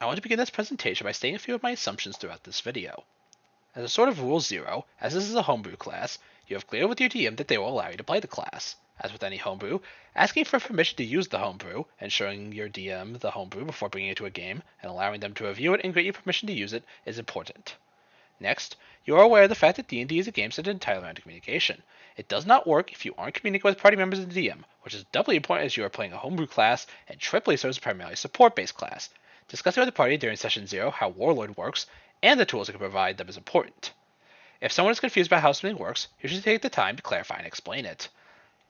I want to begin this presentation by stating a few of my assumptions throughout this video. As a sort of rule zero, as this is a homebrew class, you have cleared with your DM that they will allow you to play the class. As with any homebrew, asking for permission to use the homebrew, and showing your DM the homebrew before bringing it to a game, and allowing them to review it and grant you permission to use it is important. Next, you are aware of the fact that D&D is a game centered entirely around communication. It does not work if you aren't communicating with party members and the DM, which is doubly important as you are playing a homebrew class, and triply so as a primarily support-based class. Discussing with the party during session 0 how Warlord works, and the tools it can provide them is important. If someone is confused about how something works, you should take the time to clarify and explain it.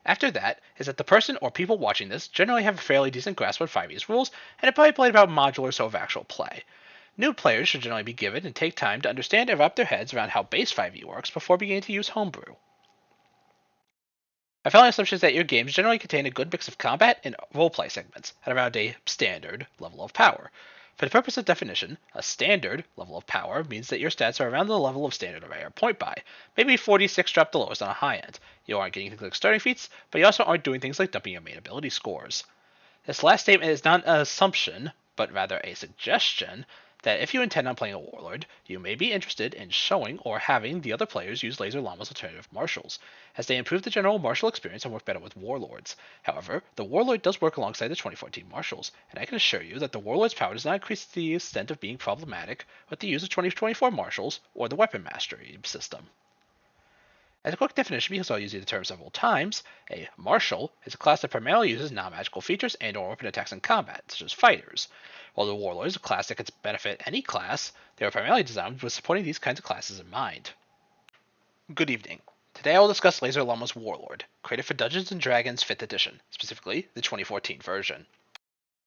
After that is that the person or people watching this generally have a fairly decent grasp on 5e's rules, and have probably played about modular so of actual play. New players should generally be given and take time to understand and wrap their heads around how base 5e works before beginning to use homebrew. My final assumption is that your games generally contain a good mix of combat and roleplay segments at around a standard level of power. For the purpose of definition, a standard level of power means that your stats are around the level of standard array or point buy, maybe 46 dropped the lowest on a high end. You aren't getting things like starting feats, but you also aren't doing things like dumping your main ability scores. This last statement is not an assumption, but rather a suggestion that if you intend on playing a Warlord, you may be interested in showing or having the other players use Laserllama's alternative martials, as they improve the general martial experience and work better with Warlords. However, the Warlord does work alongside the 2014 martials, and I can assure you that the Warlord's power does not increase to the extent of being problematic with the use of 2024 martials or the weapon mastery system. As a quick definition, because I'll use the term several times, a martial is a class that primarily uses non-magical features and or weapon attacks in combat, such as fighters. While the Warlord is a class that can benefit any class, they are primarily designed with supporting these kinds of classes in mind. Good evening. Today I will discuss Laserllama's Warlord, created for Dungeons & Dragons 5th edition, specifically the 2014 version.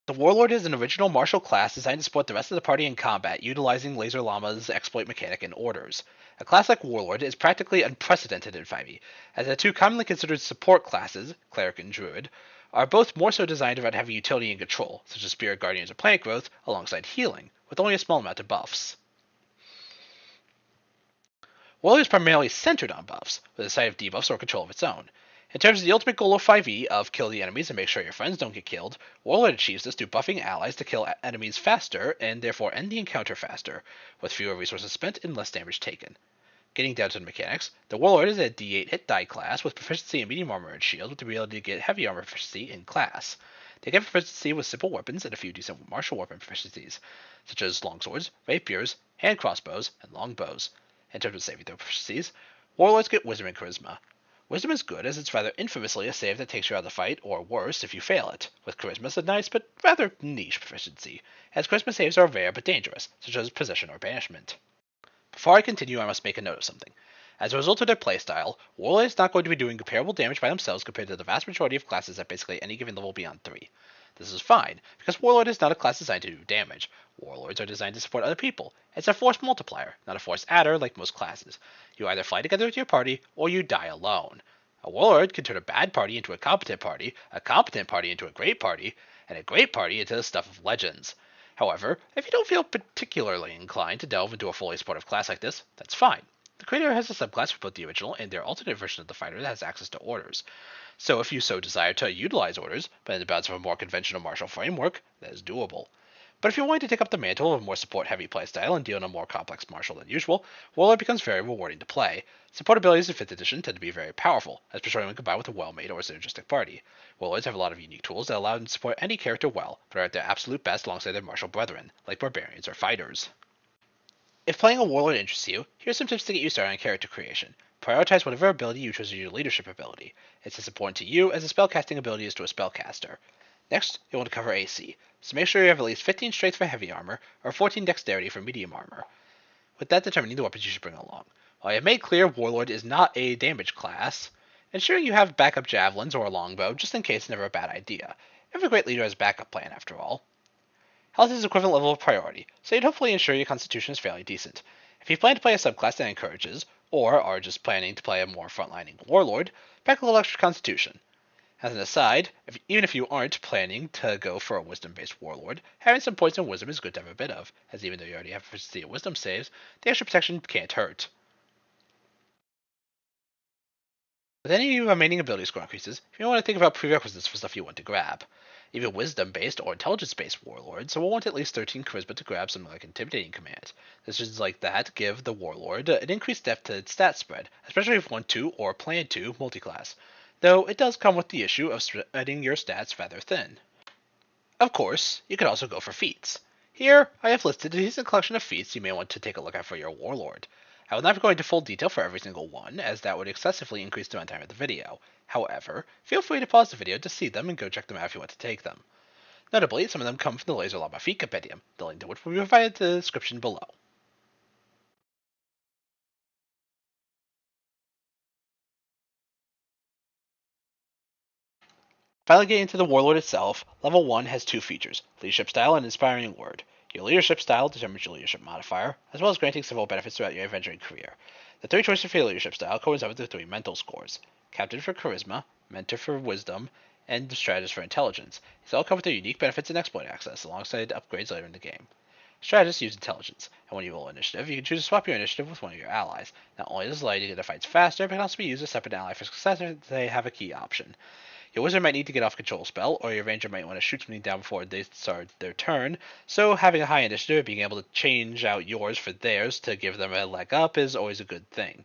The Warlord is an original martial class designed to support the rest of the party in combat, utilizing Laserllama's exploit mechanic and orders. A class like Warlord is practically unprecedented in 5e, as the two commonly considered support classes, Cleric and Druid, are both more so designed around having utility and control, such as Spirit Guardians or Planet Growth, alongside healing, with only a small amount of buffs. Warlord is primarily centered on buffs, with a side of debuffs or control of its own. In terms of the ultimate goal of 5e of kill the enemies and make sure your friends don't get killed, Warlord achieves this through buffing allies to kill enemies faster and therefore end the encounter faster, with fewer resources spent and less damage taken. Getting down to the mechanics, the Warlord is a d8 hit die class with proficiency in medium armor and shield with the ability to get heavy armor proficiency in class. They get proficiency with simple weapons and a few decent martial weapon proficiencies, such as longswords, rapiers, hand crossbows, and longbows. In terms of saving throw proficiencies, Warlords get wisdom and charisma. Wisdom is good as it's rather infamously a save that takes you out of the fight, or worse if you fail it, with charisma is a nice but rather niche proficiency, as charisma saves are rare but dangerous, such as possession or banishment. Before I continue, I must make a note of something. As a result of their playstyle, Warlord is not going to be doing comparable damage by themselves compared to the vast majority of classes at basically any given level beyond 3. This is fine, because Warlord is not a class designed to do damage. Warlords are designed to support other people. It's a force multiplier, not a force adder like most classes. You either fly together with your party, or you die alone. A Warlord can turn a bad party into a competent party into a great party, and a great party into the stuff of legends. However, if you don't feel particularly inclined to delve into a fully supportive class like this, that's fine. The creator has a subclass for both the original and their alternate version of the fighter that has access to orders. So if you so desire to utilize orders, but in the bounds of a more conventional martial framework, that is doable. But if you're willing to take up the mantle of a more support-heavy playstyle and deal in a more complex martial than usual, Warlord becomes very rewarding to play. Support abilities in 5th edition tend to be very powerful, especially when combined with a well-made or synergistic party. Warlords have a lot of unique tools that allow them to support any character well, but are at their absolute best alongside their martial brethren, like barbarians or fighters. If playing a Warlord interests you, here's some tips to get you started on character creation. Prioritize whatever ability you choose as your leadership ability. It's as important to you as a spellcasting ability is to a spellcaster. Next, you'll want to cover AC, so make sure you have at least 15 strength for heavy armor, or 14 dexterity for medium armor, with that determining the weapons you should bring along. While I have made clear Warlord is not a damage class, ensuring you have backup javelins or a longbow just in case is never a bad idea. Every great leader has a backup plan after all. Health is equivalent level of priority, so you'd hopefully ensure your constitution is fairly decent. If you plan to play a subclass that encourages, or are just planning to play a more frontlining Warlord, pack a little extra constitution. As an aside, even if you aren't planning to go for a wisdom-based Warlord, having some points in wisdom is good to have a bit of, as even though you already have proficiency in wisdom saves, the extra protection can't hurt. With any remaining ability score increases, you may want to think about prerequisites for stuff you want to grab. Even wisdom-based or intelligence-based warlords will want at least 13 charisma to grab something like intimidating command. Decisions like that give the warlord an increased depth to its stat spread, especially if 1-2 or plan 2 multiclass, though it does come with the issue of spreading your stats rather thin. Of course, you could also go for feats. Here, I have listed a decent collection of feats you may want to take a look at for your warlord. I will not go into full detail for every single one, as that would excessively increase the runtime of the video. However, feel free to pause the video to see them and go check them out if you want to take them. Notably, some of them come from the Laserllama feat compendium, the link to which will be provided in the description below. Finally getting to the Warlord itself, level 1 has two features, Leadership Style and Inspiring Word. Your leadership style determines your leadership modifier, as well as granting several benefits throughout your adventuring career. The three choices for your leadership style coincide with the three mental scores, Captain for Charisma, Mentor for Wisdom, and Strategist for Intelligence. These all come with their unique benefits and exploit access, alongside upgrades later in the game. Strategists use intelligence, and when you roll initiative, you can choose to swap your initiative with one of your allies. Not only does it allow you to get the fights faster, but it can also be used as a separate ally for success if they have a key option. Your wizard might need to get off control spell, or your ranger might want to shoot something down before they start their turn, so having a high initiative, being able to change out yours for theirs to give them a leg up is always a good thing.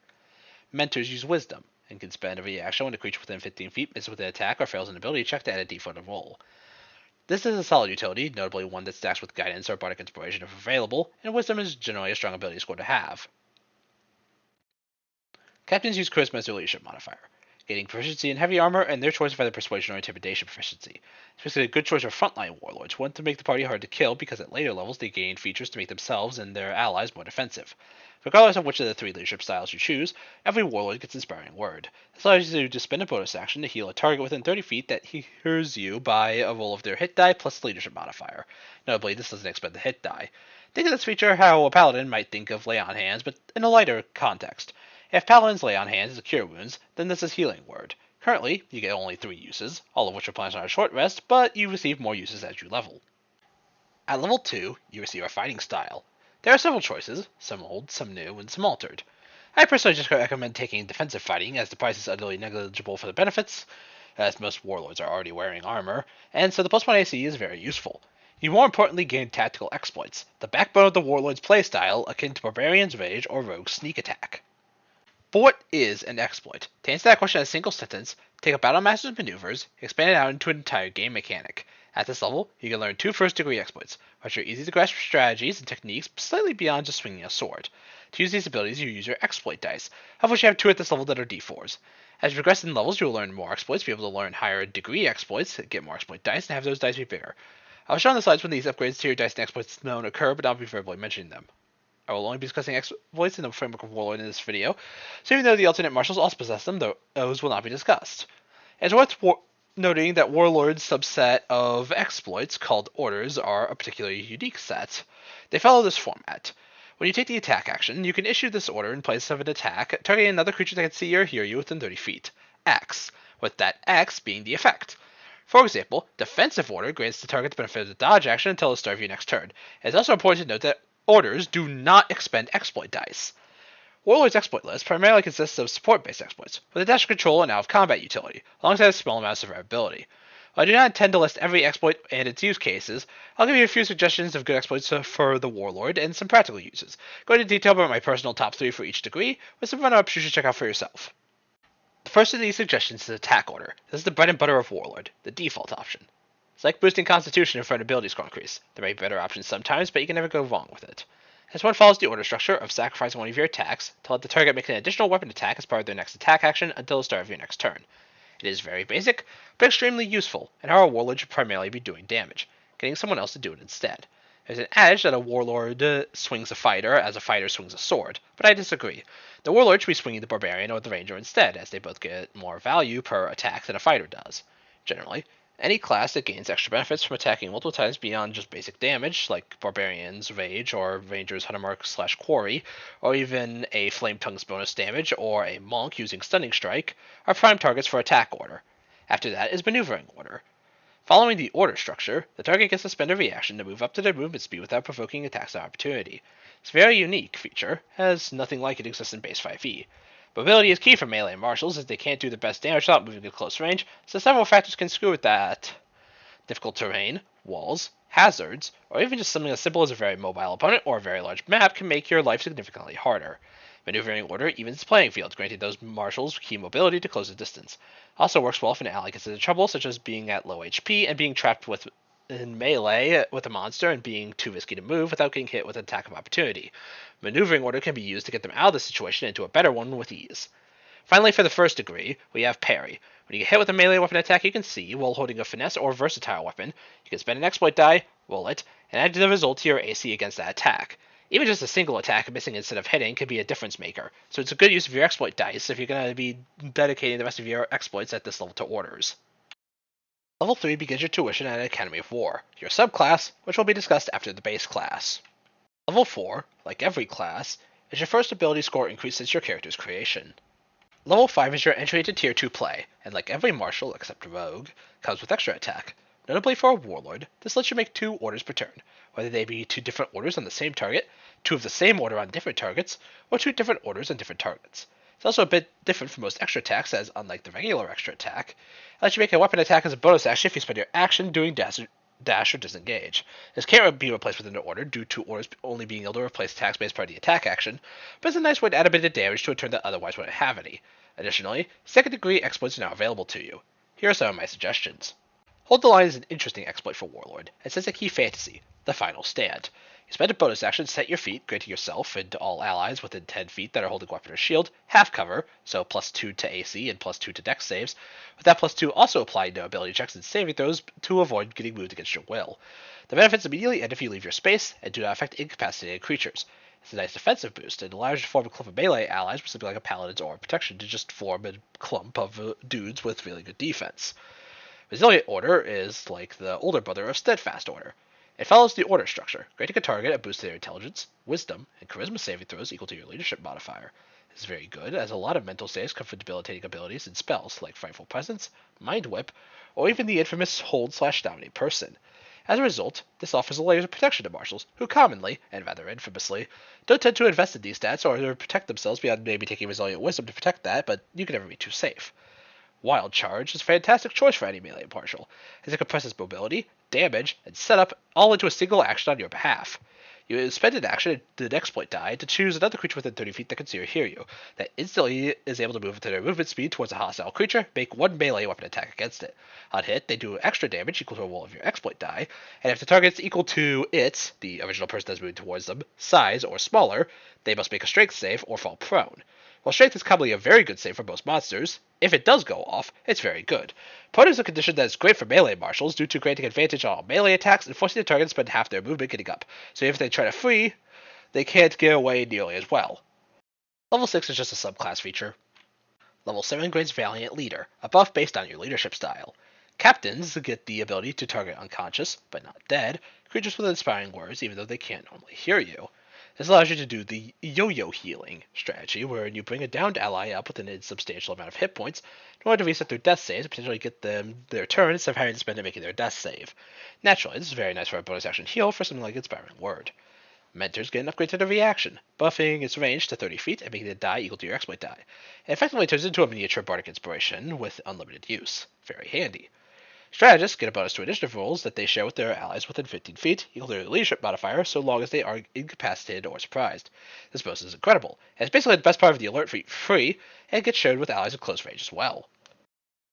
Mentors use wisdom, and can spend a reaction when a creature within 15 feet misses with an attack or fails an ability check to add a d4 to roll. This is a solid utility, notably one that stacks with guidance or bardic inspiration if available, and wisdom is generally a strong ability score to have. Captains use charisma as their leadership modifier, gaining proficiency in heavy armor and their choice of either persuasion or intimidation proficiency. It's basically a good choice for frontline warlords who want to make the party hard to kill because at later levels they gain features to make themselves and their allies more defensive. Regardless of which of the three leadership styles you choose, every warlord gets Inspiring Word. This allows you to spend a bonus action to heal a target within 30 feet that hears you by a roll of their hit die plus leadership modifier. Notably, this doesn't expend the hit die. Think of this feature how a paladin might think of lay on hands, but in a lighter context. If Paladin's Lay on Hands is a Cure Wounds, then this is Healing Word. Currently, you get only 3 uses, all of which are planned on a short rest, but you receive more uses as you level. At level 2, you receive a Fighting Style. There are several choices, some old, some new, and some altered. I personally just recommend taking Defensive Fighting, as the price is utterly negligible for the benefits, as most warlords are already wearing armor, and so the +1 AC is very useful. You more importantly gain Tactical Exploits, the backbone of the warlord's playstyle, akin to Barbarian's Rage or Rogue's Sneak Attack. But what is an exploit? To answer that question in a single sentence, take a Battlemaster's maneuvers, expand it out into an entire game mechanic. At this level, you can learn 2 first-degree exploits, which are easy to grasp strategies and techniques slightly beyond just swinging a sword. To use these abilities, you use your exploit dice, of which you have 2 at this level that are d4s. As you progress in levels, you will learn more exploits, be able to learn higher degree exploits, get more exploit dice, and have those dice be bigger. I'll show on the slides when these upgrades to your dice and exploits known occur, but I'll be verbally mentioning them. I will only be discussing exploits in the framework of Warlord in this video, so even though the alternate marshals also possess them, those will not be discussed. It's worth noting that Warlord's subset of exploits, called Orders, are a particularly unique set. They follow this format. When you take the attack action, you can issue this order in place of an attack, targeting another creature that can see or hear you within 30 feet. X, with that X being the effect. For example, Defensive Order grants the target the benefit of the dodge action until the start of your next turn. It's also important to note that orders do not expend exploit dice. Warlord's exploit list primarily consists of support-based exploits, with a dash of control and out-of-combat utility, alongside a small amount of survivability. While I do not intend to list every exploit and its use cases, I'll give you a few suggestions of good exploits for the Warlord and some practical uses, going into detail about my personal top 3 for each degree, with some run-ups you should check out for yourself. The first of these suggestions is Attack Order. This is the bread and butter of Warlord, the default option. It's like boosting Constitution for an ability score increase. There may be better options sometimes, but you can never go wrong with it. This one follows the order structure of sacrificing one of your attacks to let the target make an additional weapon attack as part of their next attack action until the start of your next turn. It is very basic, but extremely useful, and how a warlord should primarily be doing damage, getting someone else to do it instead. There's an adage that a warlord swings a fighter as a fighter swings a sword, but I disagree. The warlord should be swinging the barbarian or the ranger instead, as they both get more value per attack than a fighter does. Generally, any class that gains extra benefits from attacking multiple times beyond just basic damage, like Barbarian's Rage or Ranger's Huntermark/Quarry, or even a Flame Tongue's bonus damage or a Monk using Stunning Strike, are prime targets for Attack Order. After that is Maneuvering Order. Following the order structure, the target gets to spend a reaction to move up to their movement speed without provoking attacks of opportunity. It's a very unique feature, as nothing like it exists in base 5e. Mobility is key for melee marshals, as they can't do the best damage without moving to close range, so several factors can screw with that. Difficult terrain, walls, hazards, or even just something as simple as a very mobile opponent or a very large map can make your life significantly harder. Maneuvering order evens playing fields, granting those marshals key mobility to close the distance. Also works well if an ally gets into trouble, such as being at low HP and being trapped in melee with a monster and being too risky to move without getting hit with an attack of opportunity. Maneuvering order can be used to get them out of the situation into a better one with ease. Finally, for the first degree, we have parry. When you get hit with a melee weapon attack you can see, while holding a finesse or versatile weapon, you can spend an exploit die, roll it, and add the result to your AC against that attack. Even just a single attack missing instead of hitting can be a difference maker, so it's a good use of your exploit dice if you're going to be dedicating the rest of your exploits at this level to orders. Level 3 begins your tuition at Academy of War, your subclass, which will be discussed after the base class. Level 4, like every class, is your first ability score increase since your character's creation. Level 5 is your entry into Tier 2 play, and like every martial except Rogue, comes with extra attack. Notably for a Warlord, this lets you make 2 orders per turn, whether they be 2 different orders on the same target, 2 of the same order on different targets, or 2 different orders on different targets. It's also a bit different from most extra attacks, as unlike the regular extra attack, it lets you make a weapon attack as a bonus action if you spend your action doing dash or disengage. This can't be replaced with an order due to orders only being able to replace attacks based part of the attack action, but it's a nice way to add a bit of damage to a turn that otherwise wouldn't have any. Additionally, second degree exploits are now available to you. Here are some of my suggestions. Hold the Line is an interesting exploit for Warlord, and sets a key fantasy, the final stand. You spend a bonus action to set your feet, granting yourself and all allies within 10 feet that are holding weapon or shield half cover, so plus 2 to AC and plus 2 to dex saves, with that plus 2 also applying to ability checks and saving throws to avoid getting moved against your will. The benefits immediately end if you leave your space, and do not affect incapacitated creatures. It's a nice defensive boost, and allows you to form a clump of melee allies with something like a paladin's aura of protection to just form a clump of dudes with really good defense. Resilient Order is like the older brother of Steadfast Order. It follows the order structure, granting a target a boost to their intelligence, wisdom, and charisma saving throws equal to your leadership modifier. This is very good, as a lot of mental saves come from debilitating abilities and spells like Frightful Presence, Mind Whip, or even the infamous Hold/Dominate Person. As a result, this offers a layer of protection to marshals, who commonly, and rather infamously, don't tend to invest in these stats or to protect themselves beyond maybe taking Resilient Wisdom to protect that, but you can never be too safe. Wild Charge is a fantastic choice for any melee marshal, as it compresses mobility, damage, and setup all into a single action on your behalf. You spend an action and an exploit die to choose another creature within 30 feet that can see or hear you, that instantly is able to move within their movement speed towards a hostile creature, make 1 melee weapon attack against it. On hit, they do extra damage equal to a roll of your exploit die, and if the target is equal to its, the original person that's moving towards them, size or smaller, they must make a strength save or fall prone. While strength is commonly a very good save for most monsters, if it does go off, it's very good. Prone is a condition that is great for melee marshals due to granting advantage on all melee attacks and forcing the target to spend half their movement getting up, so if they try to flee, they can't get away nearly as well. Level 6 is just a subclass feature. Level 7 grades Valiant Leader, a buff based on your leadership style. Captains get the ability to target unconscious, but not dead, creatures with inspiring words even though they can't normally hear you. This allows you to do the yo-yo healing strategy, where you bring a downed ally up with an insubstantial amount of hit points in order to reset their death saves and potentially get them their turn instead of having to spend it making their death save. Naturally, this is very nice for a bonus action heal for something like Inspiring Word. Mentors get an upgrade to their reaction, buffing its range to 30 feet and making the die equal to your exploit die. It effectively turns into a miniature bardic inspiration with unlimited use. Very handy. Strategists get a bonus to initiative rolls that they share with their allies within 15 feet, equal to their leadership modifier, so long as they are incapacitated or surprised. This bonus is incredible, and it's basically the best part of the alert feat free, and gets shared with allies in close range as well.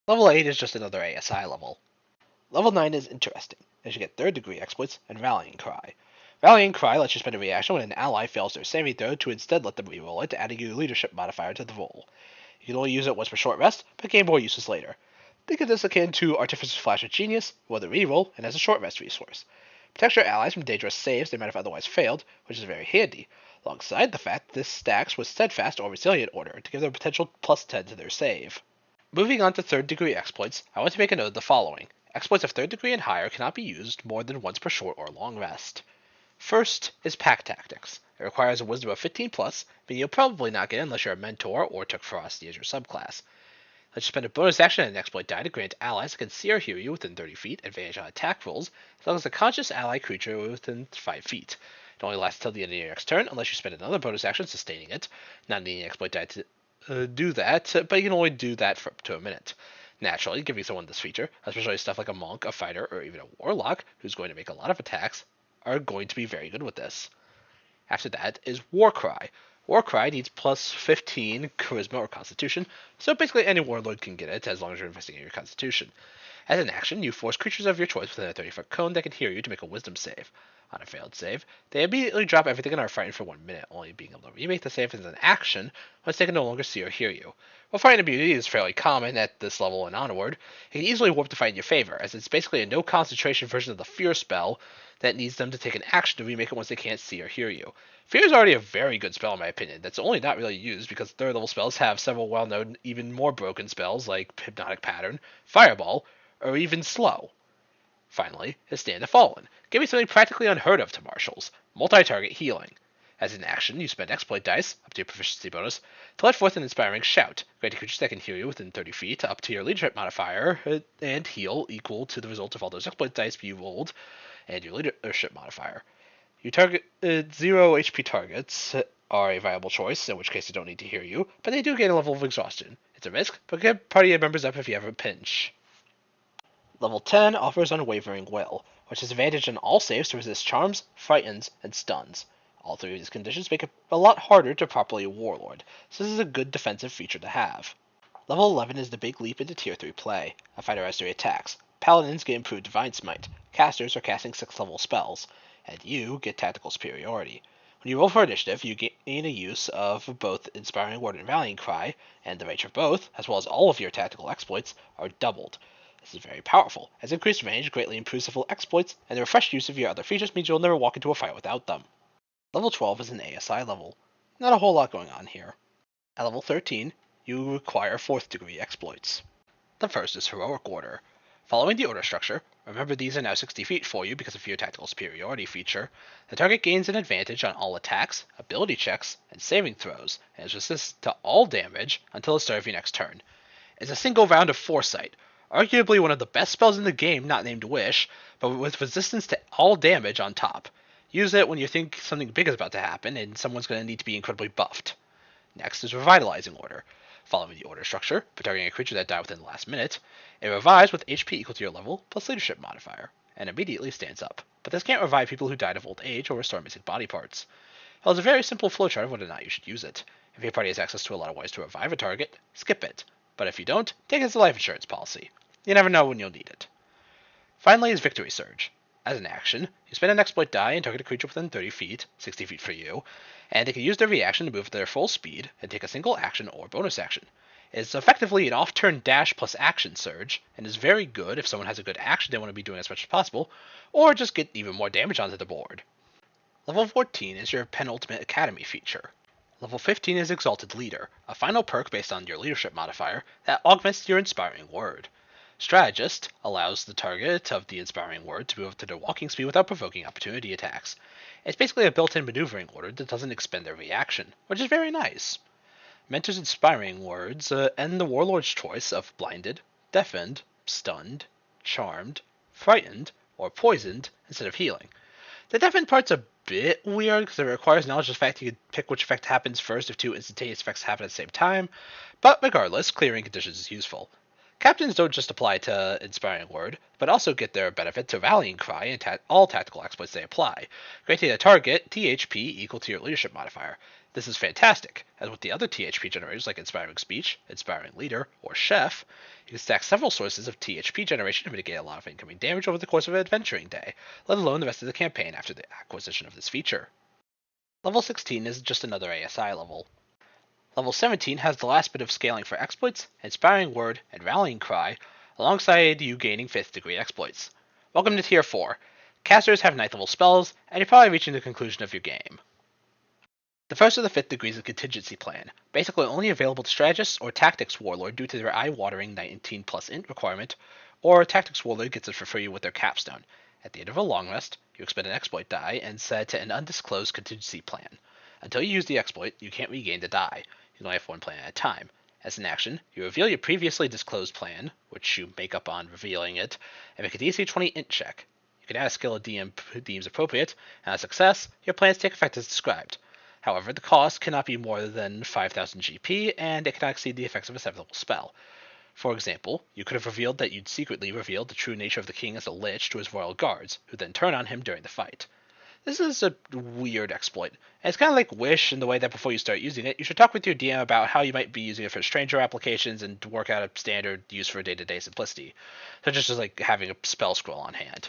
Level 8 is just another ASI level. Level 9 is interesting, as you get 3rd degree exploits and Rallying Cry. Rallying Cry lets you spend a reaction when an ally fails their saving throw to instead let them reroll it, adding your leadership modifier to the roll. You can only use it once per short rest, but gain more uses later. Think of this akin to Artificer's Flash of Genius, or the reroll, and as a short rest resource. Protects your allies from dangerous saves they might have otherwise failed, which is very handy, alongside the fact this stacks with Steadfast or Resilient Order to give them a potential plus 10 to their save. Moving on to 3rd degree exploits, I want to make a note of the following. Exploits of 3rd degree and higher cannot be used more than once per short or long rest. First is Pack Tactics. It requires a wisdom of 15+, but you'll probably not get unless you're a mentor or took Ferocity as your subclass. Let you spend a bonus action and an exploit die to grant allies that can see or hear you within 30 feet advantage on attack rolls, as long as a conscious ally creature within 5 feet. It only lasts until the end of your next turn, unless you spend another bonus action sustaining it, not needing an exploit die to do that, but you can only do that for up to a minute. Naturally, giving someone this feature, especially stuff like a monk, a fighter, or even a warlock, who's going to make a lot of attacks, are going to be very good with this. After that is Warcry. Warcry needs plus 15 Charisma or Constitution, so basically any warlord can get it as long as you're investing in your Constitution. As an action, you force creatures of your choice within a 30-foot cone that can hear you to make a Wisdom save. On a failed save, they immediately drop everything and are frightened for 1 minute, only being able to remake the save as an action once they can no longer see or hear you. While Frightened Immunity is fairly common at this level and onward, it can easily warp the fight in your favor, as it's basically a no concentration version of the Fear spell that needs them to take an action to remake it once they can't see or hear you. Fear is already a very good spell in my opinion, that's only not really used because third level spells have several well-known, even more broken spells like Hypnotic Pattern, Fireball, or even Slow. Finally, is Stand the Fallen, giving something practically unheard of to marshals, multi-target healing. As an action, you spend exploit dice, up to your proficiency bonus, to let forth an inspiring shout, granting creatures that can hear you within 30 feet up to your leadership modifier, and heal equal to the result of all those exploit dice you rolled, and your leadership modifier. You target 0 HP targets are a viable choice, in which case they don't need to hear you, but they do gain a level of exhaustion. It's a risk, but get party members up if you have a pinch. Level 10 offers Unwavering Will, which has advantage on all saves to resist charms, frightens, and stuns. All three of these conditions make it a lot harder to properly Warlord, so this is a good defensive feature to have. Level 11 is the big leap into Tier 3 play. A fighter has 3 attacks. Paladins get improved Divine Smite. Casters are casting 6th level spells. And you get Tactical Superiority. When you roll for initiative, you gain a use of both Inspiring Word and Rallying Cry, and the range of both, as well as all of your tactical exploits, are doubled. This is very powerful, as increased range greatly improves several exploits, and the refreshed use of your other features means you'll never walk into a fight without them. Level 12 is an ASI level. Not a whole lot going on here. At level 13, you require 4th degree exploits. The first is Heroic Order. Following the order structure, remember these are now 60 feet for you because of your Tactical Superiority feature, the target gains an advantage on all attacks, ability checks, and saving throws, and is resistant to all damage until the start of your next turn. It's a single round of Foresight, arguably one of the best spells in the game not named Wish, but with resistance to all damage on top. Use it when you think something big is about to happen and someone's going to need to be incredibly buffed. Next is Revitalizing Order. Following the order structure, for targeting a creature that died within the last minute, it revives with HP equal to your level plus leadership modifier, and immediately stands up. But this can't revive people who died of old age or restore missing body parts. It has a very simple flowchart of whether or not you should use it. If your party has access to a lot of ways to revive a target, skip it. But if you don't, take it as a life insurance policy. You never know when you'll need it. Finally is Victory Surge. As an action, you spend an exploit die and target a creature within 30 feet, 60 feet for you, and they can use their reaction to move at their full speed and take a single action or bonus action. It's effectively an off-turn dash plus action surge, and is very good if someone has a good action they want to be doing as much as possible, or just get even more damage onto the board. Level 14 is your penultimate Academy feature. Level 15 is Exalted Leader, a final perk based on your leadership modifier that augments your Inspiring Word. Strategist allows the target of the Inspiring Word to move up to their walking speed without provoking opportunity attacks. It's basically a built-in maneuvering order that doesn't expend their reaction, which is very nice. Mentor's Inspiring Words end the Warlord's choice of Blinded, Deafened, Stunned, Charmed, Frightened, or Poisoned instead of healing. The Deafened part's a bit weird because it requires knowledge of the fact you can pick which effect happens first if 2 instantaneous effects happen at the same time, but regardless, clearing conditions is useful. Captains don't just apply to Inspiring Word, but also get their benefit to Rallying Cry and all tactical exploits they apply, granting a target THP equal to your leadership modifier. This is fantastic, as with the other THP generators like Inspiring Speech, Inspiring Leader, or Chef, you can stack several sources of THP generation to mitigate a lot of incoming damage over the course of an adventuring day, let alone the rest of the campaign after the acquisition of this feature. Level 16 is just another ASI level. Level 17 has the last bit of scaling for exploits, Inspiring Word, and Rallying Cry, alongside you gaining 5th degree exploits. Welcome to Tier 4. Casters have 9th level spells, and you're probably reaching the conclusion of your game. The first of the 5th degrees is Contingency Plan, basically only available to Strategists or Tactics Warlord due to their eye-watering 19 plus int requirement, or Tactics Warlord gets it for free with their capstone. At the end of a long rest, you expend an exploit die and set to an undisclosed contingency plan. Until you use the exploit, you can't regain the die. You can only have one plan at a time. As an action, you reveal your previously disclosed plan, which you make up on revealing it, and make a DC 20 int check. You can add a skill a DM deems appropriate, and on success, your plans take effect as described. However, the cost cannot be more than 5,000 GP, and it cannot exceed the effects of a 7th level spell. For example, you could have revealed that you'd secretly revealed the true nature of the king as a lich to his royal guards, who then turn on him during the fight. This is a weird exploit, and it's kind of like Wish in the way that before you start using it, you should talk with your DM about how you might be using it for stranger applications and to work out a standard use for day-to-day simplicity, such as just like having a spell scroll on hand.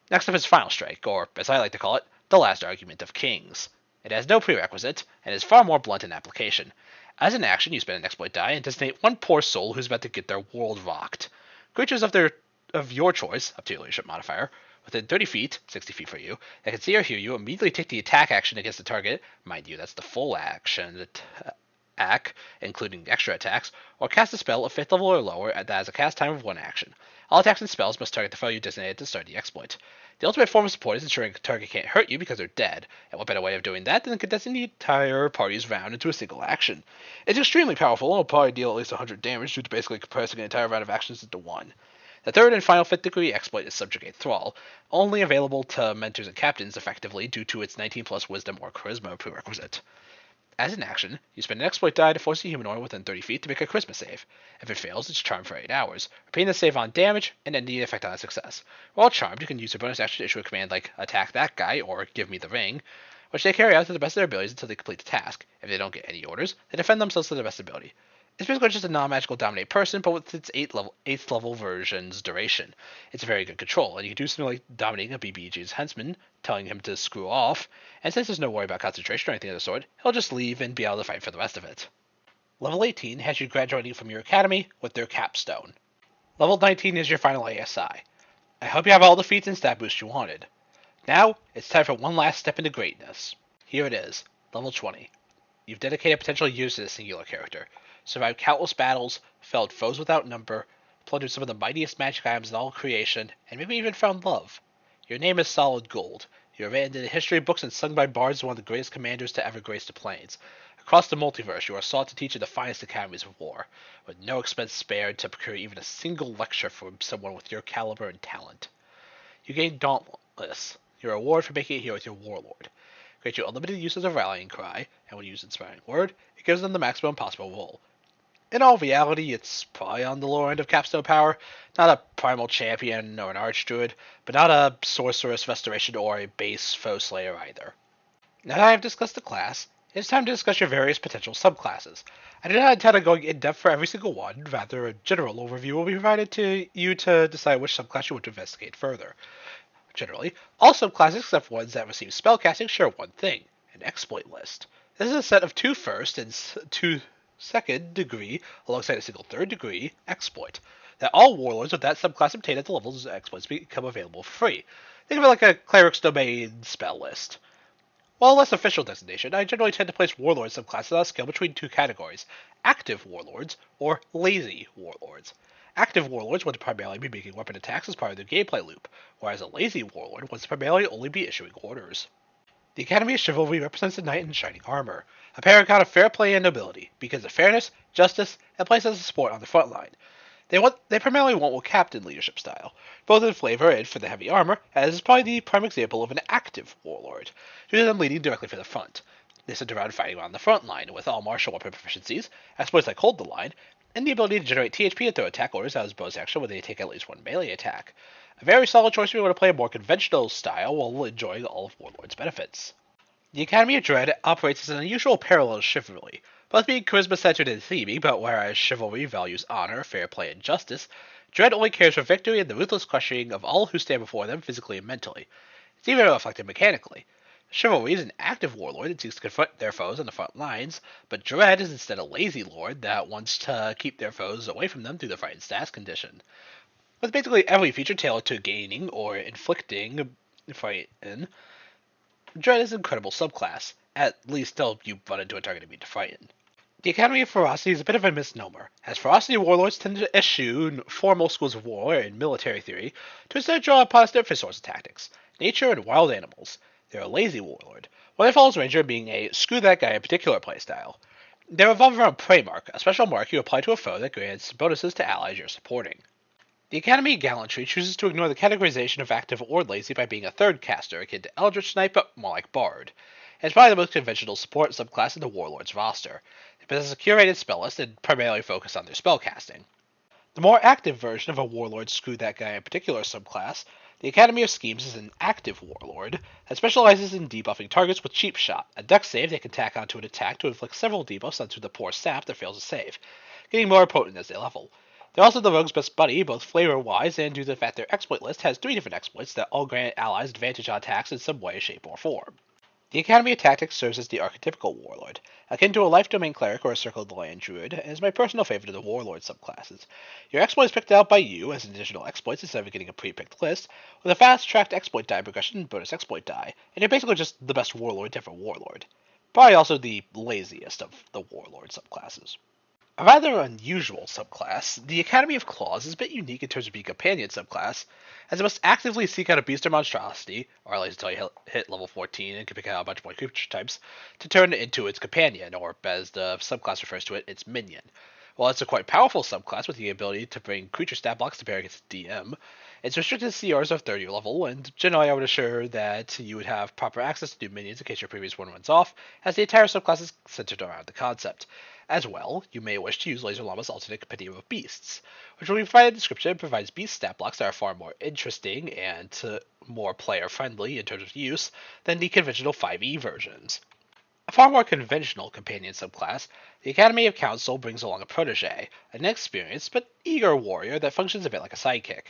Next up is Final Strike, or as I like to call it, the last argument of kings. It has no prerequisite, and is far more blunt in application. As an action, you spend an exploit die and designate one poor soul who's about to get their world rocked. Creatures of your choice, up to your leadership modifier, within 30 feet, 60 feet for you, that can see or hear you immediately take the attack action against the target. Mind you, that's the full action attack, including extra attacks, or cast a spell of 5th level or lower that has a cast time of 1 action. All attacks and spells must target the foe you designated to start the exploit. The ultimate form of support is ensuring the target can't hurt you because they're dead, and what better way of doing that than condensing the entire party's round into a single action. It's extremely powerful and will probably deal at least 100 damage due to basically compressing an entire round of actions into one. The third and final 5th degree exploit is Subjugate Thrall, only available to mentors and captains effectively due to its 19 plus wisdom or charisma prerequisite. As an action, you spend an exploit die to force a humanoid within 30 feet to make a charisma save. If it fails, it's charmed for 8 hours, repeating the save on damage and ending the effect on a success. While charmed, you can use your bonus action to issue a command like attack that guy or give me the ring, which they carry out to the best of their abilities until they complete the task. If they don't get any orders, they defend themselves to their best ability. It's basically just a non-magical dominate person, but with its 8th level version's duration. It's a very good control, and you can do something like dominating a BBG's henchman, telling him to screw off, and since there's no worry about concentration or anything of the sort, he'll just leave and be able to fight for the rest of it. Level 18 has you graduating from your academy with their capstone. Level 19 is your final ASI. I hope you have all the feats and stat boosts you wanted. Now, it's time for one last step into greatness. Here it is, level 20. You've dedicated potential years to this singular character, survived countless battles, felled foes without number, plundered some of the mightiest magic items in all creation, and maybe even found love. Your name is solid gold. You're written in the history books and sung by bards as one of the greatest commanders to ever grace the plains. Across the multiverse, you are sought to teach in the finest academies of war, with no expense spared to procure even a single lecture from someone with your caliber and talent. You gain Dauntless, your reward for making it here with your Warlord. Grant you unlimited use of the rallying cry, and when you use Inspiring Word, it gives them the maximum possible roll. In all reality, it's probably on the lower end of capstone power, not a primal champion or an archdruid, but not a sorceress restoration or a base foe slayer either. Now that I have discussed the class, it's time to discuss your various potential subclasses. I do not intend on going in depth for every single one, rather a general overview will be provided to you to decide which subclass you want to investigate further. Generally, all subclasses except ones that receive spellcasting share one thing, an exploit list. This is a set of 2 first and 2 second degree, alongside a single 3rd degree, exploit, that all warlords of that subclass obtain at the levels exploits become available for free. Think of it like a cleric's domain spell list. While a less official designation, I generally tend to place warlord subclasses on a scale between 2 categories, active warlords or lazy warlords. Active warlords want to primarily be making weapon attacks as part of their gameplay loop, whereas a lazy warlord wants to primarily only be issuing orders. The Academy of Chivalry represents the knight in shining armor, a paragon of fair play and nobility, because of fairness, justice, and place as a support on the front line. They primarily want a captain leadership style, both in flavor and for the heavy armor, as is probably the prime example of an active warlord, due to them leading directly for the front. They center around fighting on the front line, with all martial weapon proficiencies, exploits like hold the line, and the ability to generate THP and throw attack orders as bonus action when they take at least one melee attack. A very solid choice if you want to play a more conventional style while enjoying all of Warlord's benefits. The Academy of Dread operates as an unusual parallel to Chivalry, both being charisma-centered and theming, but whereas Chivalry values honor, fair play, and justice, Dread only cares for victory and the ruthless crushing of all who stand before them physically and mentally. It's even reflected mechanically. Chivalry is an active warlord that seeks to confront their foes on the front lines, but Dread is instead a lazy lord that wants to keep their foes away from them through the fight and stats condition. With basically every feature tailored to gaining or inflicting fight in, Dread is an incredible subclass, at least till you run into a target to be to fight in. The Academy of Ferocity is a bit of a misnomer, as Ferocity warlords tend to eschew formal schools of war and military theory to instead draw upon a different source of tactics, nature and wild animals. They're a lazy warlord, while their follows Ranger being a screw that guy in particular playstyle. They revolve around Prey Mark, a special mark you apply to a foe that grants bonuses to allies you're supporting. The Academy Gallantry chooses to ignore the categorization of active or lazy by being a third caster akin to Eldritch Knight but more like Bard. It's probably the most conventional support subclass in the Warlord's roster. They possess a curated spell list and primarily focus on their spellcasting. The more active version of a Warlord Screw That Guy in particular subclass, the Academy of Schemes is an active Warlord that specializes in debuffing targets with Cheap Shot, a dex save they can tack onto an attack to inflict several debuffs onto the poor sap that fails a save, getting more potent as they level. They're also the rogue's best buddy, both flavor-wise and due to the fact their exploit list has 3 different exploits that all grant allies advantage on attacks in some way, shape, or form. The Academy of Tactics serves as the archetypical warlord, akin to a life domain cleric or a circle of the land druid, and is my personal favorite of the warlord subclasses. Your exploit is picked out by you as additional exploits instead of getting a pre-picked list, with a fast-tracked exploit die progression and bonus exploit die, and you're basically just the best warlord to ever warlord. Probably also the laziest of the warlord subclasses. A rather unusual subclass, the Academy of Claws is a bit unique in terms of being a companion subclass, as it must actively seek out a beast or monstrosity, or at least until you hit level 14 and can pick out a bunch more creature types, to turn it into its companion, or as the subclass refers to it, its minion. While it's a quite powerful subclass with the ability to bring creature stat blocks to bear against DM, it's restricted to CRs of 30 level, and generally I would assure that you would have proper access to new minions in case your previous one runs off, as the entire subclass is centered around the concept. As well, you may wish to use Laserllama's alternate compendium of beasts, which will be provided in the description and provides beast stat blocks that are far more interesting and more player-friendly in terms of use than the conventional 5e versions. A far more conventional companion subclass, the Academy of Council brings along a protege, an inexperienced but eager warrior that functions a bit like a sidekick.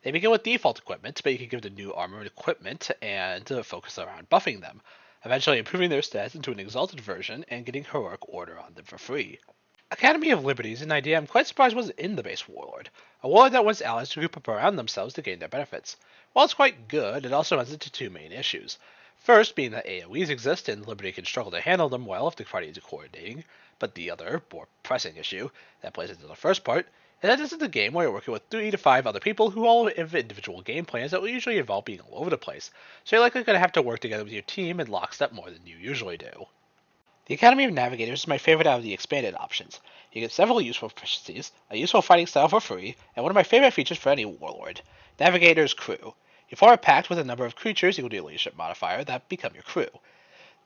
They begin with default equipment, but you can give them new armor and equipment and focus around buffing them, eventually improving their stats into an exalted version and getting heroic order on them for free. Academy of Liberty is an idea I'm quite surprised wasn't in the base Warlord, a warlord that wants allies to group up around themselves to gain their benefits. While it's quite good, it also runs into 2 main issues. First being that AoEs exist and Liberty can struggle to handle them well if the party is coordinating, but the other, more pressing issue, that plays into the first part, is that this is a game where you're working with 3 to 5 other people who all have individual game plans that will usually involve being all over the place, so you're likely going to have to work together with your team in lockstep more than you usually do. The Academy of Navigators is my favorite out of the expanded options. You get several useful proficiencies, a useful fighting style for free, and one of my favorite features for any warlord, Navigator's Crew. You form a pact with a number of creatures equal to your leadership modifier that become your crew.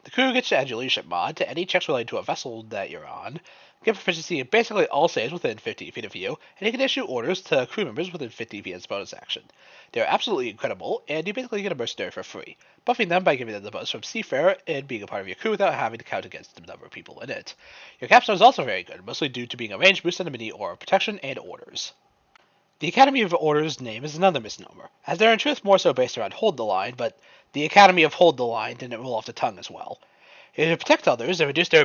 The crew gets to add your leadership mod to any checks related to a vessel that you're on, get proficiency in basically all saves within 50 feet of you, and you can issue orders to crew members within 50 feet as bonus action. They are absolutely incredible, and you basically get a mercenary for free, buffing them by giving them the bonus from Seafarer and being a part of your crew without having to count against the number of people in it. Your capstone is also very good, mostly due to being a range boost and a mini aura of protection and orders. The Academy of Orders name is another misnomer, as they're in truth more so based around Hold the Line, but the Academy of Hold the Line didn't roll off the tongue as well. To protect others and reduce their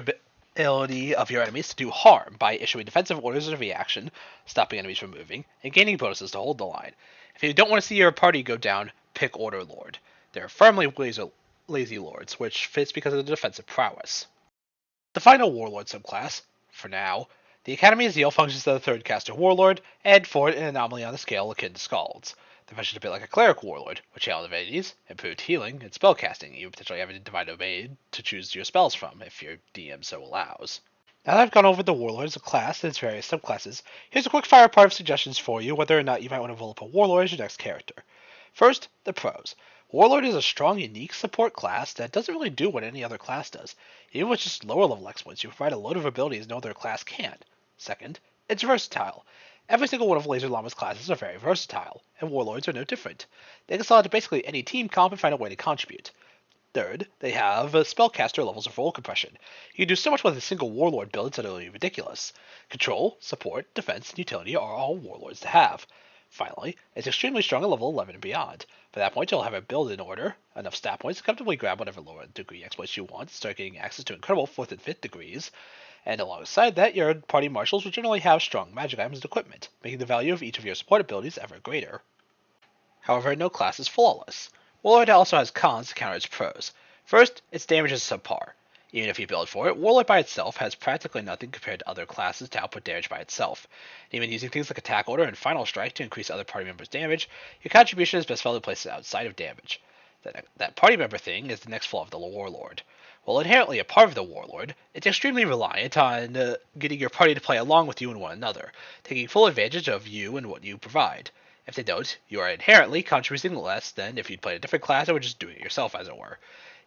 ability of your enemies to do harm by issuing defensive orders as a reaction, stopping enemies from moving, and gaining bonuses to hold the line. If you don't want to see your party go down, pick Order Lord. They're firmly lazy lords, which fits because of the defensive prowess. The final Warlord subclass, for now, the Academy of Zeal functions as the third caster Warlord, and for it an anomaly on a scale akin to Scalds. They function a bit like a Cleric Warlord, with channel divinities, improved healing, and spellcasting, even potentially having a Divine Domain to choose your spells from, if your DM so allows. Now that I've gone over the Warlord as a class and its various subclasses, here's a quick fire part of suggestions for you whether or not you might want to roll up a Warlord as your next character. First, the pros. Warlord is a strong, unique support class that doesn't really do what any other class does. Even with just lower level exploits, you provide a load of abilities no other class can. Second, it's versatile. Every single one of Laserllama's classes are very versatile, and Warlords are no different. They can slot into basically any team comp and find a way to contribute. Third, they have spellcaster levels of roll compression. You can do so much with a single Warlord build it's utterly ridiculous. Control, support, defense, and utility are all Warlords to have. Finally, it's extremely strong at level 11 and beyond. By that point, you'll have a build in order, enough stat points to comfortably grab whatever lower degree exploits you want, start getting access to incredible 4th and 5th degrees, and alongside that, your party marshals will generally have strong magic items and equipment, making the value of each of your support abilities ever greater. However, no class is flawless. Warlord also has cons to counter its pros. First, its damage is subpar. Even if you build for it, Warlord by itself has practically nothing compared to other classes to output damage by itself. And even using things like Attack Order and Final Strike to increase other party members' damage, your contribution is best felt in places outside of damage. That party member thing is the next flaw of the Warlord. While inherently a part of the Warlord, it's extremely reliant on getting your party to play along with you and one another, taking full advantage of you and what you provide. If they don't, you are inherently contributing less than if you'd played a different class or were just doing it yourself, as it were.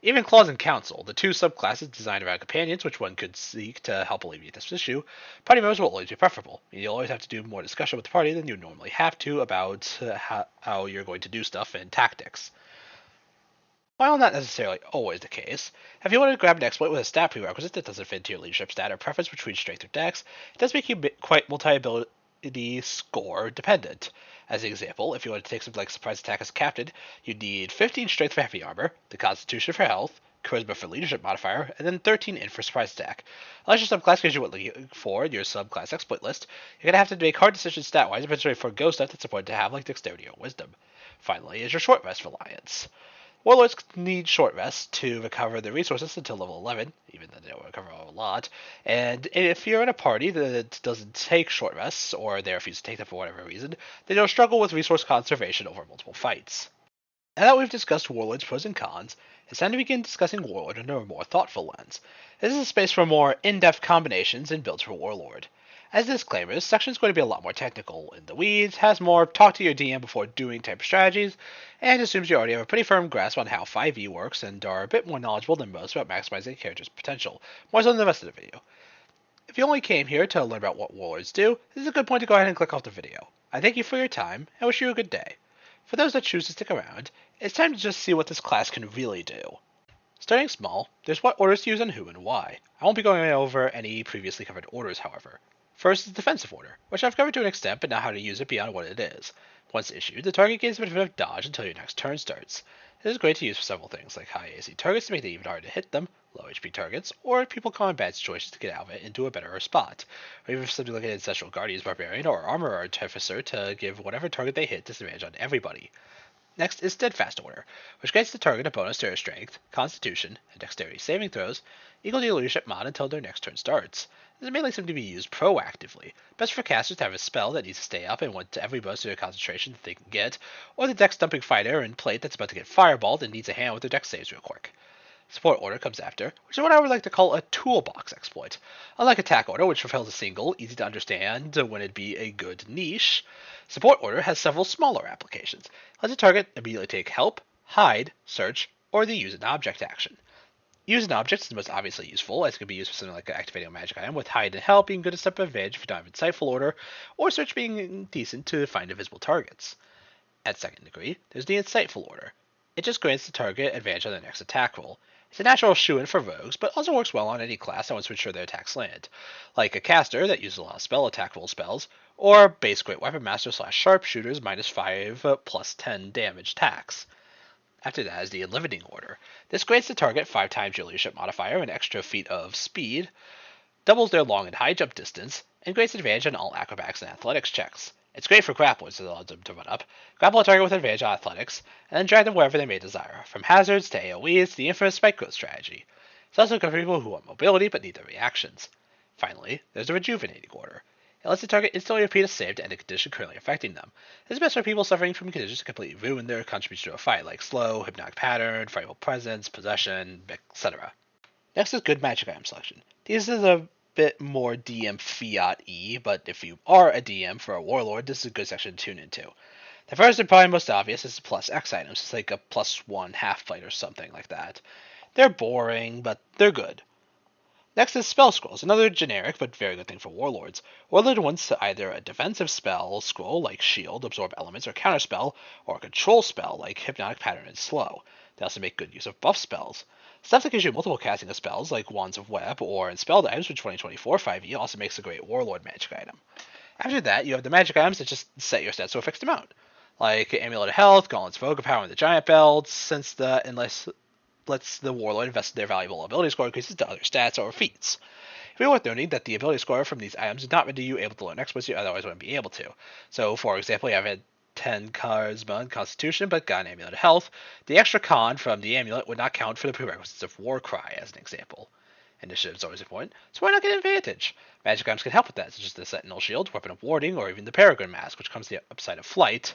Even Claws and Council, the two subclasses designed around companions, which one could seek to help alleviate this issue, party members will always be preferable. You'll always have to do more discussion with the party than you normally have to about how you're going to do stuff and tactics. While not necessarily always the case, if you want to grab an exploit with a stat prerequisite that doesn't fit into your leadership stat or preference between strength or dex, it does make you quite multi-ability score dependent. As an example, if you want to take something like surprise attack as a captain, you'd need 15 strength for heavy armor, the constitution for health, charisma for leadership modifier, and then 13 in for surprise attack. Unless your subclass gives you what you're looking for in your subclass exploit list, you're going to have to make hard decisions stat-wise and potentially forego stuff that's important to have like dexterity or wisdom. Finally is your short rest reliance. Warlords need short rests to recover their resources until level 11, even though they don't recover a lot. And if you're in a party that doesn't take short rests, or they refuse to take them for whatever reason, then you'll struggle with resource conservation over multiple fights. Now that we've discussed Warlord's pros and cons, it's time to begin discussing Warlord under a more thoughtful lens. This is a space for more in-depth combinations and builds for Warlord. As a disclaimer, this section is going to be a lot more technical in the weeds, has more talk to your DM before doing type of strategies, and assumes you already have a pretty firm grasp on how 5e works and are a bit more knowledgeable than most about maximizing a character's potential, more so than the rest of the video. If you only came here to learn about what Warlords do, this is a good point to go ahead and click off the video. I thank you for your time, and wish you a good day. For those that choose to stick around, it's time to just see what this class can really do. Starting small, there's what orders to use on who and why. I won't be going over any previously covered orders, however. First is defensive order, which I've covered to an extent, but not how to use it beyond what it is. Once issued, the target gains a benefit of dodge until your next turn starts. This is great to use for several things, like high AC targets to make it even harder to hit them, low HP targets, or people caught in bad situations to get out of it into a better spot, or even for something like an Ancestral Guardian's Barbarian or Armor Artificer to give whatever target they hit disadvantage on everybody. Next is Steadfast Order, which grants the target a bonus to their Strength, Constitution, and Dexterity saving throws, equal to your leadership mod until their next turn starts. This is mainly something to be used proactively, best for casters to have a spell that needs to stay up and want every bonus to their concentration that they can get, or the dex dumping fighter in plate that's about to get fireballed and needs a hand with their dex saves real quick. Support Order comes after, which is what I would like to call a toolbox exploit. Unlike Attack Order, which fulfills a single, easy to understand when it'd be a good niche, Support Order has several smaller applications. Let the target immediately take Help, Hide, Search, or the Use an Object action. Use an Object is the most obviously useful, as it can be used for something like activating a magic item, with Hide and Help being good as step advantage if you don't have Insightful Order, or Search being decent to find invisible targets. At second degree, there's the Insightful Order. It just grants the target advantage on their next attack roll. It's a natural shoo-in for rogues, but also works well on any class that wants to ensure their attacks land, like a caster that uses a lot of spell attack roll spells, or base Great Weapon Master / Sharpshooters -5 +10 damage attacks. After that is the Enlivening Order. This grants the target 5 times your leadership modifier, an extra feat of speed, doubles their long and high jump distance, and grants advantage on all acrobatics and athletics checks. It's great for grapplers that allows them to run up, grapple a target with advantage on athletics, and then drag them wherever they may desire, from hazards to AoEs to the infamous spike growth strategy. It's also good for people who want mobility but need their reactions. Finally, there's the Rejuvenating Order. It lets the target instantly repeat a save to end a condition currently affecting them. This is best for people suffering from conditions that completely ruin their contribution to a fight, like slow, hypnotic pattern, frightful presence, possession, etc. Next is good magic item selection. These are a bit more DM fiat-y, but if you are a DM for a Warlord, this is a good section to tune into. The first and probably most obvious is the plus X items. It's like a +1 half-plate or something like that. They're boring, but they're good. Next is spell scrolls, another generic but very good thing for Warlords. Warlord wants either a defensive spell scroll like Shield, Absorb Elements, or Counterspell, or a control spell like Hypnotic Pattern and Slow. They also make good use of buff spells. Stuff that gives you multiple casting of spells like Wands of Web or Enspelled items for 2024 5e also makes a great Warlord magic item. After that, you have the magic items that just set your stats to a fixed amount, like Amulet of Health, Gauntlet's Vogue Power, and the Giant Belt, since unless lets the Warlord invest in their valuable ability score increases to other stats or feats. It is worth noting that the ability score from these items does not render you able to learn exploits you otherwise wouldn't be able to. So, for example, you have a 10 Charisma and Constitution, but got an Amulet of Health. The extra con from the amulet would not count for the prerequisites of Warcry, as an example. Initiative is always important, so why not get an advantage? Magic items can help with that, such as the Sentinel Shield, Weapon of Warding, or even the Peregrine Mask, which comes to the upside of Flight.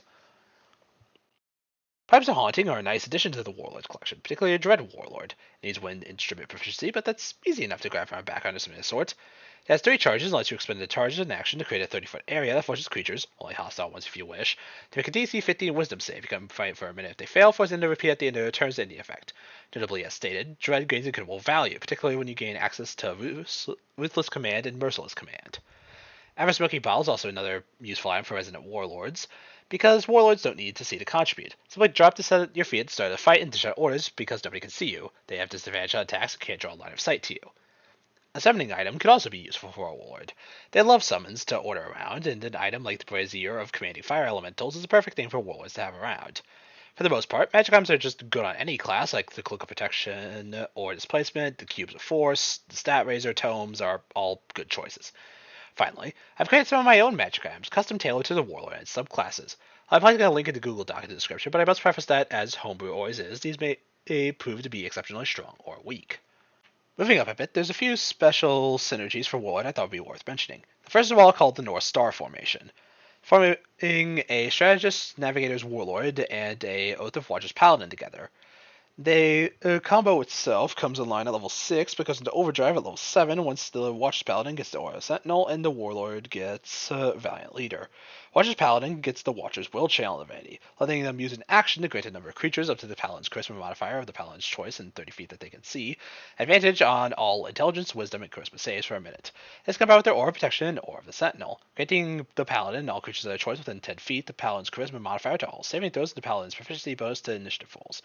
Pipes of Haunting are a nice addition to the Warlord collection, particularly a Dread Warlord. It needs wind instrument proficiency, but that's easy enough to grab from a background or something of the sort. It has 3 charges and lets you expend the charges in action to create a 30-foot area that forces creatures, only hostile ones if you wish, to make a DC 15 Wisdom save. You can fight for a minute if they fail, forcing them to repeat at the end of their turns to end the effect. Notably, as stated, Dread gains incredible value, particularly when you gain access to Ruthless Command and Merciless Command. Ever Smoking Bottle is also another useful item for resident warlords, because warlords don't need to see to contribute. Simply drop this at your feet at the start of the fight and dish out orders because nobody can see you. They have disadvantage on attacks and can't draw a line of sight to you. A summoning item could also be useful for a warlord. They love summons to order around, and an item like the Brazier of Commanding Fire Elementals is a perfect thing for warlords to have around. For the most part, magic items are just good on any class, like the Cloak of Protection or Displacement, the Cubes of Force, the Stat Razor tomes are all good choices. Finally, I've created some of my own magic items, custom tailored to the Warlord and subclasses. I'll probably get a link in the Google Doc in the description, but I must preface that, as homebrew always is, these may prove to be exceptionally strong or weak. Moving up a bit, there's a few special synergies for Warlord I thought would be worth mentioning. The first of all called the North Star Formation. Forming a Strategist, Navigator's Warlord, and a Oath of Watchers Paladin together. The combo itself comes online at level 6, but goes into overdrive at level 7 once the Watcher's Paladin gets the Aura Sentinel and the Warlord gets Valiant Leader. Watcher's Paladin gets the Watcher's Will Channel Divinity, letting them use an action to grant a number of creatures up to the Paladin's Charisma modifier of the Paladin's choice in 30 feet that they can see, advantage on all Intelligence, Wisdom, and Charisma saves for a minute. This combined with their Aura of Protection and Aura of the Sentinel, granting the Paladin and all creatures of their choice within 10 feet the Paladin's Charisma modifier to all saving throws, the Paladin's proficiency bonus to initiative rolls.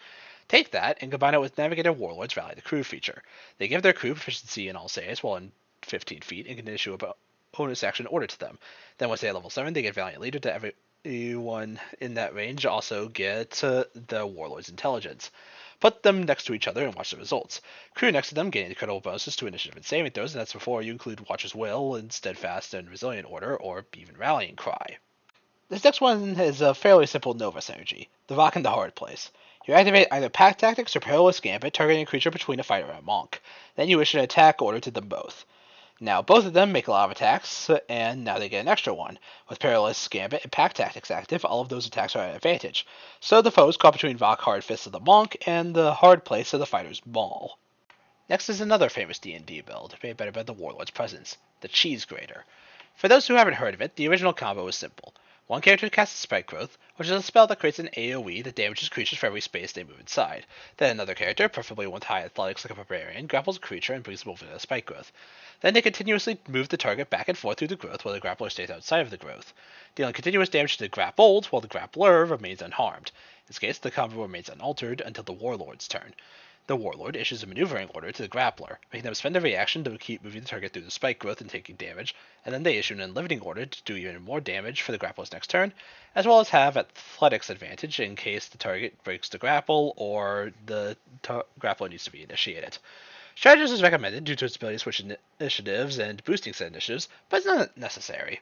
Take that and combine it with Navigator Warlord's Rally the Crew feature. They give their crew proficiency in all saves while in 15 feet and can issue a bonus action order to them. Then once they hit level 7, they get Valiant Leader to everyone in that range also get the Warlord's Intelligence. Put them next to each other and watch the results. Crew next to them gain incredible bonuses to initiative and saving throws, and that's before you include Watcher's Will and Steadfast and Resilient Order, or even Rallying Cry. This next one is a fairly simple Nova synergy, the Rock in the Hard Place. You activate either Pack Tactics or Perilous Gambit, targeting a creature between a fighter and a monk. Then you issue an attack order to them both. Now, both of them make a lot of attacks, and now they get an extra one. With Perilous Gambit and Pack Tactics active, all of those attacks are at advantage. So the foes caught between Rock Hard Fists of the monk and the Hard Place of the fighter's maul. Next is another famous D&D build, made better by the Warlord's presence, the Cheese Grater. For those who haven't heard of it, the original combo is simple. One character casts Spike Growth, which is a spell that creates an AoE that damages creatures for every space they move inside. Then another character, preferably one with high athletics like a barbarian, grapples a creature and brings them over to the Spike Growth. Then they continuously move the target back and forth through the growth while the grappler stays outside of the growth, dealing continuous damage to the grappled while the grappler remains unharmed. In this case, the combo remains unaltered until the Warlord's turn. The Warlord issues a maneuvering order to the grappler, making them spend every action to keep moving the target through the spike growth and taking damage, and then they issue an unlimiting order to do even more damage for the grappler's next turn, as well as have athletics advantage in case the target breaks the grapple or the grappler needs to be initiated. Strategist is recommended due to its ability to switch initiatives and boosting set initiatives, but it's not necessary.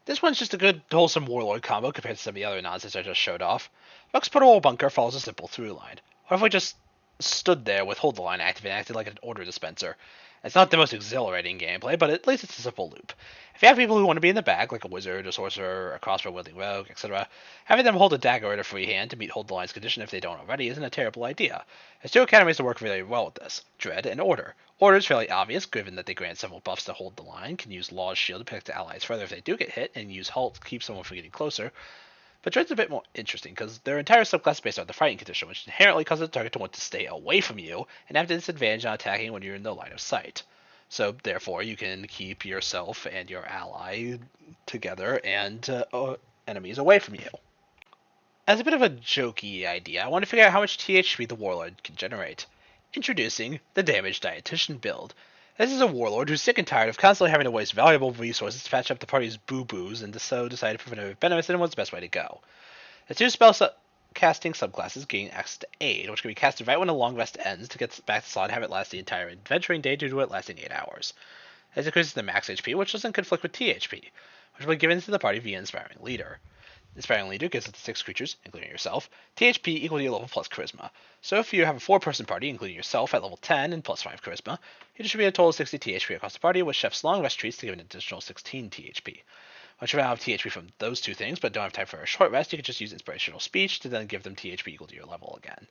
This one's just a good, wholesome Warlord combo compared to some of the other nonsense I just showed off. Rook's Portable Bunker follows a simple through line. What if we just stood there with Hold the Line active and acted like an order dispenser? It's not the most exhilarating gameplay, but at least it's a simple loop. If you have people who want to be in the back, like a wizard, a sorcerer, a crossbow-wielding rogue, etc., having them hold a dagger in a free hand to meet Hold the Line's condition if they don't already isn't a terrible idea. There's 2 academies that work really well with this, Dread and Order. Order is fairly obvious, given that they grant several buffs to Hold the Line, can use Law's Shield to protect the allies further if they do get hit, and use Halt to keep someone from getting closer. But Dread's a bit more interesting, because their entire subclass is based on the fighting condition, which inherently causes the target to want to stay away from you, and have a disadvantage on attacking when you're in the line of sight. So, therefore, you can keep yourself and your ally together and enemies away from you. As a bit of a jokey idea, I want to figure out how much THP the Warlord can generate. Introducing the Damage Dietitian build. This is a Warlord who's sick and tired of constantly having to waste valuable resources to patch up the party's boo-boos, and so decided preventative venomous was the best way to go. The 2 spell casting subclasses gain access to Aid, which can be casted right when a long rest ends to get back to slot and have it last the entire adventuring day due to it lasting 8 hours. This increases the max HP, which doesn't conflict with THP, which will be given to the party via Inspiring Leader. Inspiring Leader gives it to 6 creatures, including yourself, THP equal to your level plus Charisma. So if you have a 4-person party, including yourself, at level 10 and plus 5 Charisma, you distribute a total of 60 THP across the party, with Chef's long rest treats to give an additional 16 THP. Once you run out of THP from those two things, but don't have time for a short rest, you can just use inspirational speech to then give them THP equal to your level again.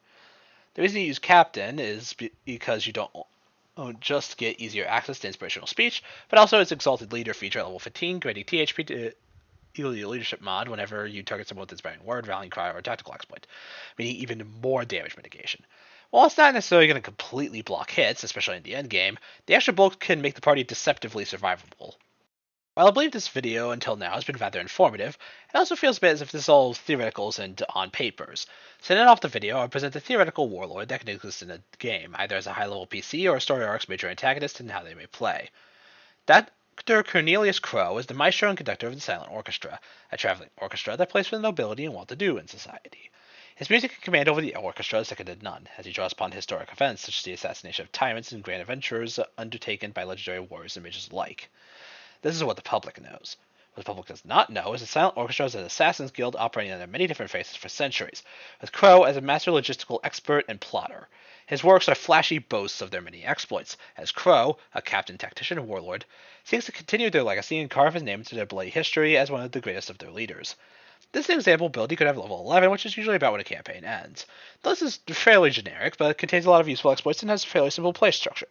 The reason you use Captain is because you don't just get easier access to inspirational speech, but also its Exalted Leader feature at level 15, granting THP to equal to your leadership mod whenever you target someone with inspiring word, rallying cry, or tactical exploit, meaning even more damage mitigation. While it's not necessarily going to completely block hits, especially in the endgame, the extra bulk can make the party deceptively survivable. While I believe this video until now has been rather informative, it also feels a bit as if this is all theoreticals and on papers. So to end off the video, I'll present a theoretical warlord that can exist in a game, either as a high-level PC or a story arc's major antagonist and how they may play. Dr. Cornelius Crow is the maestro and conductor of the Silent Orchestra, a traveling orchestra that plays for the nobility and well-to-do in society. His music and command over the orchestra is second to none, as he draws upon historic events such as the assassination of tyrants and grand adventures undertaken by legendary warriors and mages alike. This is what the public knows. What the public does not know is the Silent Orchestra is an assassins guild operating under many different faces for centuries, with Crow as a master logistical expert and plotter. His works are flashy boasts of their many exploits, as Crow, a captain, tactician, and warlord, seeks to continue their legacy and carve his name into their bloody history as one of the greatest of their leaders. This example build you could have level 11, which is usually about when a campaign ends. This is fairly generic, but it contains a lot of useful exploits and has a fairly simple play structure.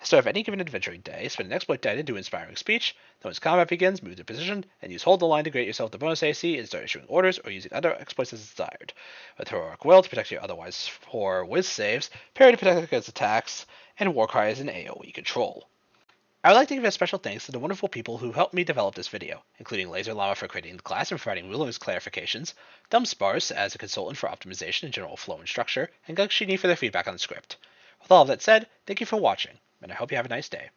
So if any given adventuring day, spend an exploit die to do inspiring speech, then once combat begins, move to position, and use hold the line to grant yourself the bonus AC and start issuing orders or using other exploits as desired. With heroic will to protect your otherwise poor whiz saves, parry to protect against attacks, and warcry as an AoE control. I would like to give a special thanks to the wonderful people who helped me develop this video, including Laserllama for creating the class and providing rules clarifications, Dumbsparse as a consultant for optimization and general flow and structure, and Gugshini for their feedback on the script. With all of that said, thank you for watching, and I hope you have a nice day.